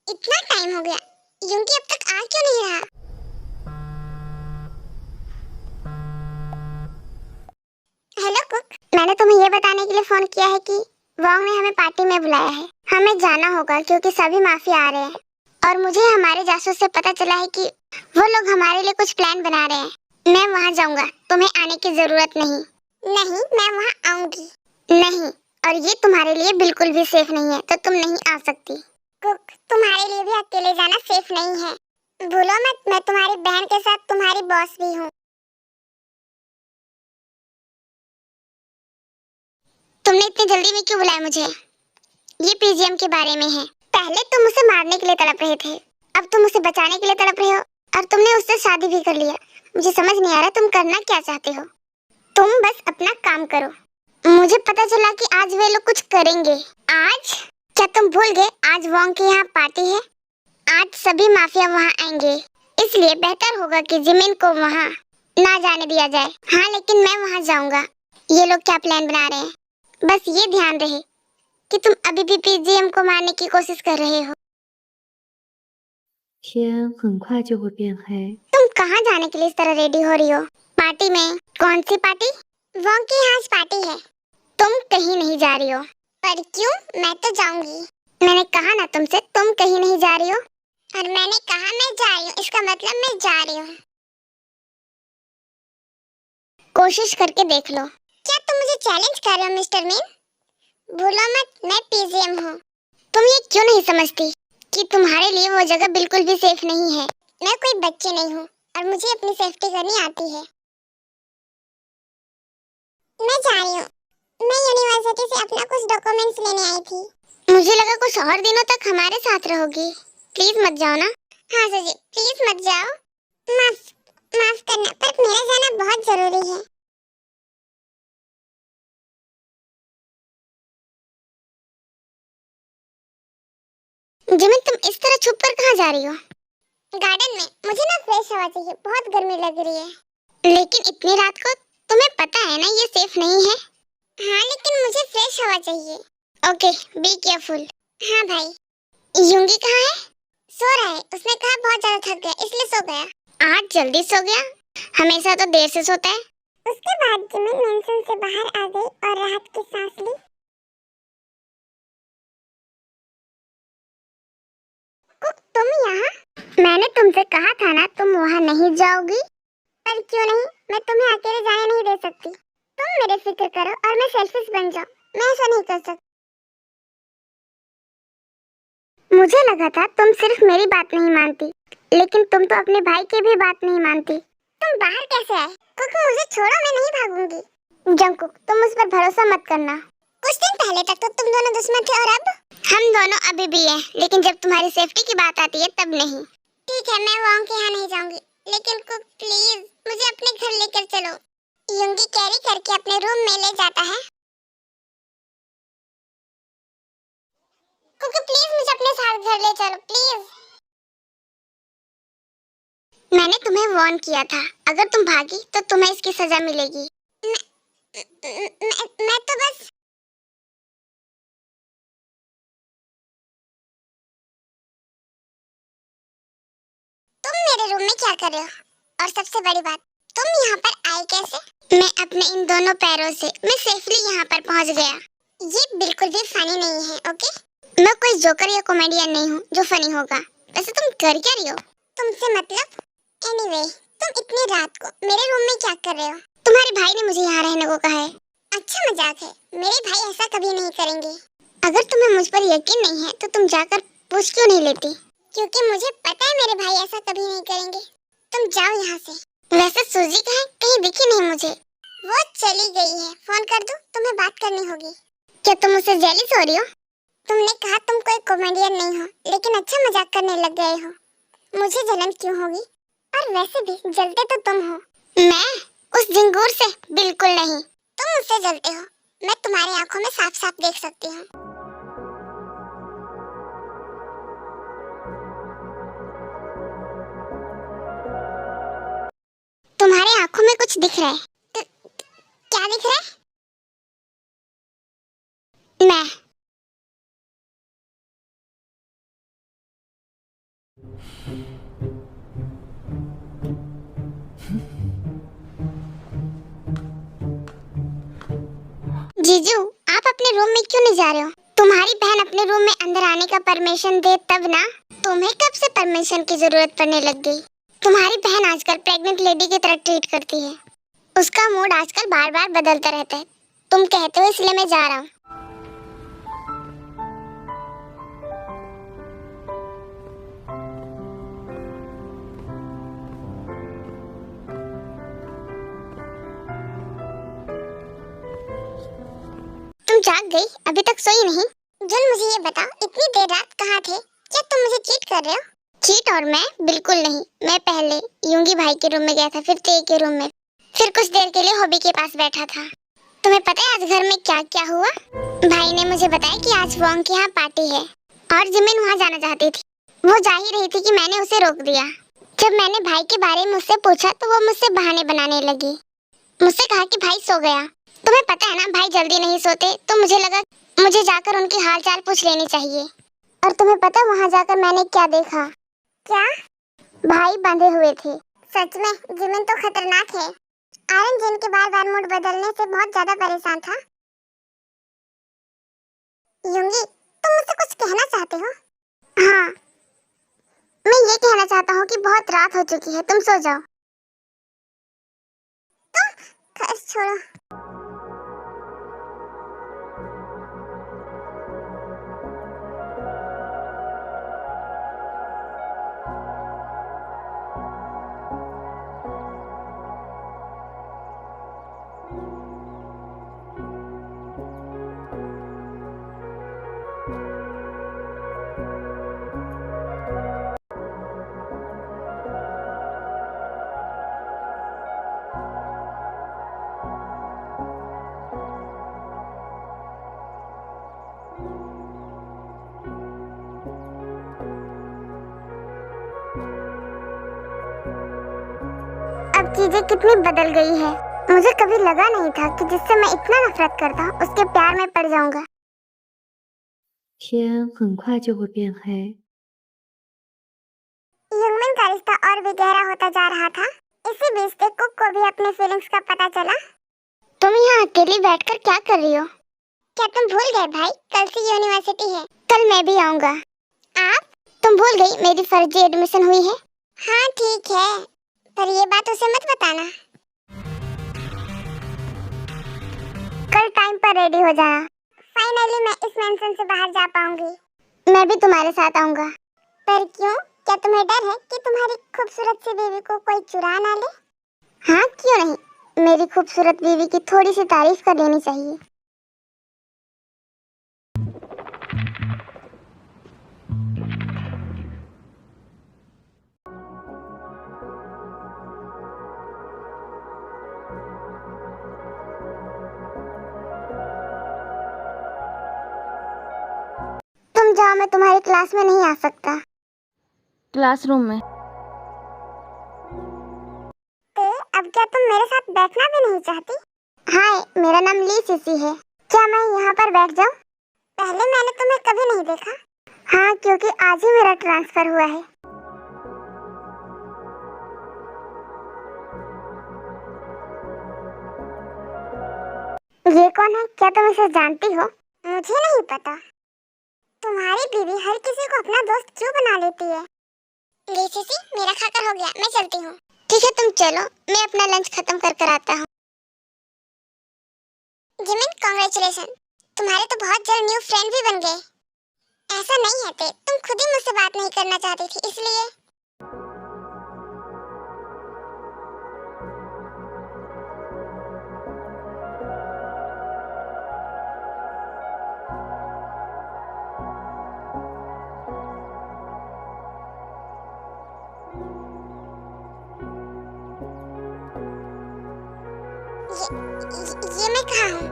इतना टाइम हो गया, यूंगी अब तक आ क्यों नहीं रहा? हेलो कुक, मैंने तुम्हें ये बताने के लिए फोन किया है कि वॉन्ग ने हमें पार्टी में बुलाया है। हमें जाना होगा क्योंकि सभी माफिया आ रहे हैं और मुझे हमारे जासूस से पता चला है कि वो लोग हमारे लिए कुछ प्लान बना रहे हैं। मैं वहाँ जाऊंगा, तुम्हें आने की जरूरत नहीं। नहीं, मैं वहाँ आऊंगी। नहीं, और ये तुम्हारे लिए बिल्कुल भी सेफ नहीं है, तो तुम नहीं आ सकती। कुक, तुम्हारे लिए भी अकेले जाना सेफ नहीं है। भूलो मत, मैं तुम्हारी बहन के साथ तुम्हारी बॉस भी हूँ। तुमने इतनी जल्दी में क्यों बुलाया मुझे? ये पीजीएम के बारे में है। पहले तुम उसे मारने के लिए तड़प रहे थे, अब तुम उसे बचाने के लिए तड़प रहे हो और तुमने उससे शादी भी कर लिया। मुझे समझ नहीं आ रहा तुम करना क्या चाहते हो। तुम बस अपना काम करो। मुझे पता चला कि आज वे लोग कुछ करेंगे। आज? क्या तुम भूल गए आज वॉन्ग के यहाँ पार्टी है? आज सभी माफिया वहाँ आएंगे, इसलिए बेहतर होगा कि जिमिन को वहाँ ना जाने दिया जाए। हाँ, लेकिन मैं वहाँ जाऊंगा। ये लोग क्या प्लान बना रहे हैं, बस ये ध्यान रहे कि तुम अभी भी पीजीएम को मारने की कोशिश कर रहे हो। 天很快就会变黑。 तुम कहाँ जाने के लिए इस तरह रेडी हो रही हो? पार्टी में? कौन सी पार्टी? वॉन्ग की यहाँ पार्टी है। तुम कहीं नहीं जा रही हो। पर क्यों? मैं तो जाऊंगी। मैंने कहा ना तुमसे, तुम कहीं नहीं जा रही हो। और मैंने कहा मैं जा रही हूँ, इसका मतलब मैं जा रही हूँ। कोशिश करके देख लो। क्या तुम मुझे चैलेंज कर रहे हो मिस्टर मीन? भूलो मत, मैं पीजीएम हूँ। तुम ये क्यों नहीं समझती कि तुम्हारे लिए वो जगह बिल्कुल भी सेफ नहीं है? मैं कोई बच्चे नहीं हूँ और मुझे अपनी सेफ्टी करनी आती है। मैं जा रही हूँ। मैं यूनिवर्सिटी से अपना कुछ डॉक्यूमेंट्स लेने आई थी। मुझे लगा कुछ और दिनों तक हमारे साथ रहोगी। प्लीज मत जाओ ना। हाँ सजी, प्लीज मत जाओ। माफ माफ करना, पर मेरा जाना बहुत जरूरी है। जिमिन, तुम इस तरह छुप कर कहाँ जा रही हो? गार्डन में। मुझे ना फ्रेश हवा चाहिए, बहुत गर्मी लग रही है। लेकिन इतनी रात को? तुम्हें पता है ना ये सेफ नहीं है। हाँ, लेकिन मुझे फ्रेश हवा चाहिए। Okay, be careful. हाँ भाई। यूंगी कहाँ है? सो रहा है। उसने कहा बहुत ज्यादा थक गया इसलिए सो गया। आज जल्दी सो गया? हमेशा तो देर से सोता है। उसके बाद जिमिन मेंशन से बाहर आ गई और राहत की सांस ली। कुक, तुम यहाँ? मैंने तुमसे कहा था ना तुम वहाँ नहीं जाओगी। पर क्यों नहीं? मैं तुम्हें अकेले जाने नहीं दे सकती। तुम मेरे फिक्र करो और मैं सेल्फिश बन जाऊं। मैं ऐसा नहीं कर सकती। मुझे लगा था तुम सिर्फ मेरी बात नहीं मानती, लेकिन तुम तो अपने भाई की भी बात नहीं मानती। तुम बाहर कैसे आए? कुक, मुझे छोड़ो, मैं नहीं भागूंगी। जंगकुक, तुम मुझ पर भरोसा मत करना। कुछ दिन पहले तक तो तुम दोनों दुश्मन थे और अब? हम दोनों अभी भी हैं, लेकिन जब तुम्हारी सेफ्टी की बात आती है तब नहीं। ठीक है, मैं वॉन्ग के यहाँ नहीं जाऊंगी, लेकिन कुक प्लीज मुझे अपने घर लेकर चलो। यूंगी कैरी करके अपने रूम में ले जाता है। कुक प्लीज मुझे अपने साथ घर ले चलो प्लीज। मैंने तुम्हें वार्न किया था, अगर तुम भागी तो तुम्हें इसकी सजा मिलेगी। मैं तो बस। तुम मेरे रूम में क्या कर रहे हो? और सबसे बड़ी बात, तुम यहाँ पर आए कैसे? मैं अपने इन दोनों पैरों से मैं सेफली यहाँ पर पहुँच गया। ये बिल्कुल भी फनी नहीं है, ओके? मैं कोई जोकर या कॉमेडियन नहीं हूँ जो फनी होगा। वैसे तुम कर क्या रही हो? तुमसे मतलब? एनीवे, तुम इतनी रात को मेरे रूम में क्या कर रहे हो? तुम्हारे भाई ने मुझे यहाँ रहने को कहा है। अच्छा मजाक है, मेरे भाई ऐसा कभी नहीं करेंगे। अगर तुम्हें मुझ पर यकीन नहीं है तो तुम जाकर पूछ क्यों नहीं लेती? क्योंकि मुझे पता है मेरे भाई ऐसा कभी नहीं करेंगे। तुम जाओ यहाँ से। वैसे सूजी कहाँ है? कहीं दिखी नहीं मुझे। वो चली गई है, फोन कर दूं? तुम्हें बात करनी होगी। क्या तुम मुझसे जेलिस हो रही हो? तुमने कहा तुम कोई कॉमेडियन नहीं हो, लेकिन अच्छा मजाक करने लग गए हो। मुझे जलन क्यों होगी? और वैसे भी जलते तो तुम हो। मैं? उस झिंगूर से? बिल्कुल नहीं। तुम मुझसे जलते हो, मैं तुम्हारी आंखों में साफ साफ देख सकती हूँ। तुम्हारी आंखों में कुछ दिख रहा है। क्या दिख रहा है? मैं जीजू, आप अपने रूम में क्यों नहीं जा रहे हो? तुम्हारी बहन अपने रूम में अंदर आने का परमिशन दे तब ना। तुम्हें कब से परमिशन की जरूरत पड़ने लग गई? तुम्हारी बहन आजकल प्रेग्नेंट लेडी की तरह ट्रीट करती है। उसका मूड आजकल बार बार बदलता रहता है। तुम कहते हो इसलिए मैं जा रहा हूँ। तुम जाग गई? अभी तक सोई नहीं? जुन, मुझे ये बताओ, इतनी देर रात कहाँ थे? क्या तुम मुझे चीट कर रहे हो? चीट और मैं? बिल्कुल नहीं। मैं पहले यूंगी भाई के रूम में गया था, फिर ते के रूम में, फिर कुछ देर के लिए हॉबी के पास बैठा था। तुम्हें पता है आज घर में क्या क्या हुआ? भाई ने मुझे बताया कि आज वोंग के यहाँ पार्टी है और जिमिन वहाँ जाना चाहती थी। वो जा ही रही थी कि मैंने उसे रोक दिया। जब मैंने भाई के बारे में मुझसे पूछा तो वो मुझसे बहाने बनाने लगी। मुझसे कहा कि भाई सो गया। तुम्हें पता है ना, भाई जल्दी नहीं सोते, तो मुझे लगा मुझे जाकर उनकी हालचाल पूछ लेनी चाहिए। और तुम्हें पता है वहाँ जाकर मैंने क्या देखा? क्या? भाई बंधे हुए थे। सच में? जिमिन तो खतरनाक है। आर्यन जिन के बार बार मूड बदलने से बहुत ज्यादा परेशान था। यूंगी, तुम मुझसे कुछ कहना चाहते हो? हाँ, मैं ये कहना चाहता हूँ कि बहुत रात हो चुकी है, तुम सो जाओ। खैर छोड़ो। अब चीजें कितनी बदल गई है। मुझे कभी लगा नहीं था कि जिससे मैं इतना नफरत करता उसके प्यार में पड़ जाऊंगा। 天很快就会变黑。 युंगमिन का रिश्ता और भी गहरा होता जा रहा था। इसी बीच से कुक को भी अपने फीलिंग्स का पता चला। तुम यहाँ अकेली बैठकर क्या कर रही हो? क्या तुम भूल गए भाई, कल से यूनिवर्सिटी है। कल मैं भी आऊंगा। आप? तुम भूल गई मेरी फर्जी एडमिशन हुई है। हाँ ठीक है, पर ये बात उसे मत बताना। कल टाइम पर रेडी हो जाना। फाइनली मैं इस मेंशन से बाहर जा पाऊंगी। मैं भी तुम्हारे साथ आऊंगा। पर क्यों? क्या तुम्हें डर है कि तुम्हारी खूबसूरत सी बीवी को कोई चुरा ना ले? हाँ क्यों नहीं, मेरी खूबसूरत बीवी की थोड़ी सी तारीफ कर लेनी चाहिए। तुम जाओ, मैं तुम्हारी क्लास में नहीं आ सकता। क्लासरूम में। तो अब क्या तुम मेरे साथ बैठना भी नहीं चाहती? हाय, मेरा नाम ली सीसी है। क्या मैं यहाँ पर बैठ जाऊँ? पहले मैंने तुम्हें कभी नहीं देखा। हाँ, क्योंकि आज ही मेरा ट्रांसफर हुआ है। ये कौन है? क्या तुम इसे जानती हो? मुझे नहीं पता। तुम्हारी बीवी हर किसी को अपना दोस्त क्यों बना लेती है? ली सीसी, मेरा खाकर हो गया, मैं चलती हूँ। ठीक है तुम चलो, मैं अपना लंच खत्म कर कर आता हूँ। जिमिन, कांग्रेचुलेशन, तुम्हारे तो बहुत जल्द न्यू फ्रेंड भी बन गए। ऐसा नहीं है ते, तुम खुद ही मुझसे बात नहीं करना चाहती थी इसलिए। ये मैं कहाँ हूँ?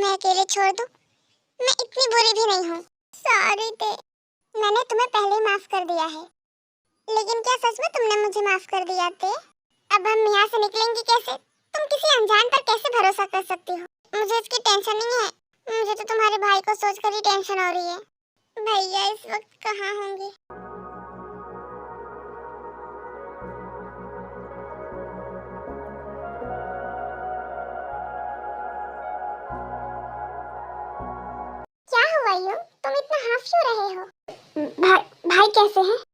तुम्हें अकेले छोड़ दूं? मैं इतनी बुरी भी नहीं हूँ। सॉरी ते, मैंने तुम्हें पहले ही माफ कर दिया है। लेकिन क्या सच में तुमने मुझे माफ कर दिया ते? अब हम यहाँ से निकलेंगे कैसे? तुम किसी अनजान पर कैसे भरोसा कर सकती हो? मुझे इसकी टेंशन नहीं है। मुझे तो तुम्हारे भाई को सोचकर ही टेंशन हो रही है। भैया इस वक्त कहाँ होंगे? क्या हुआ यूं? तुम इतना हाफ क्यों रहे हो? भाई भाई कैसे हैं?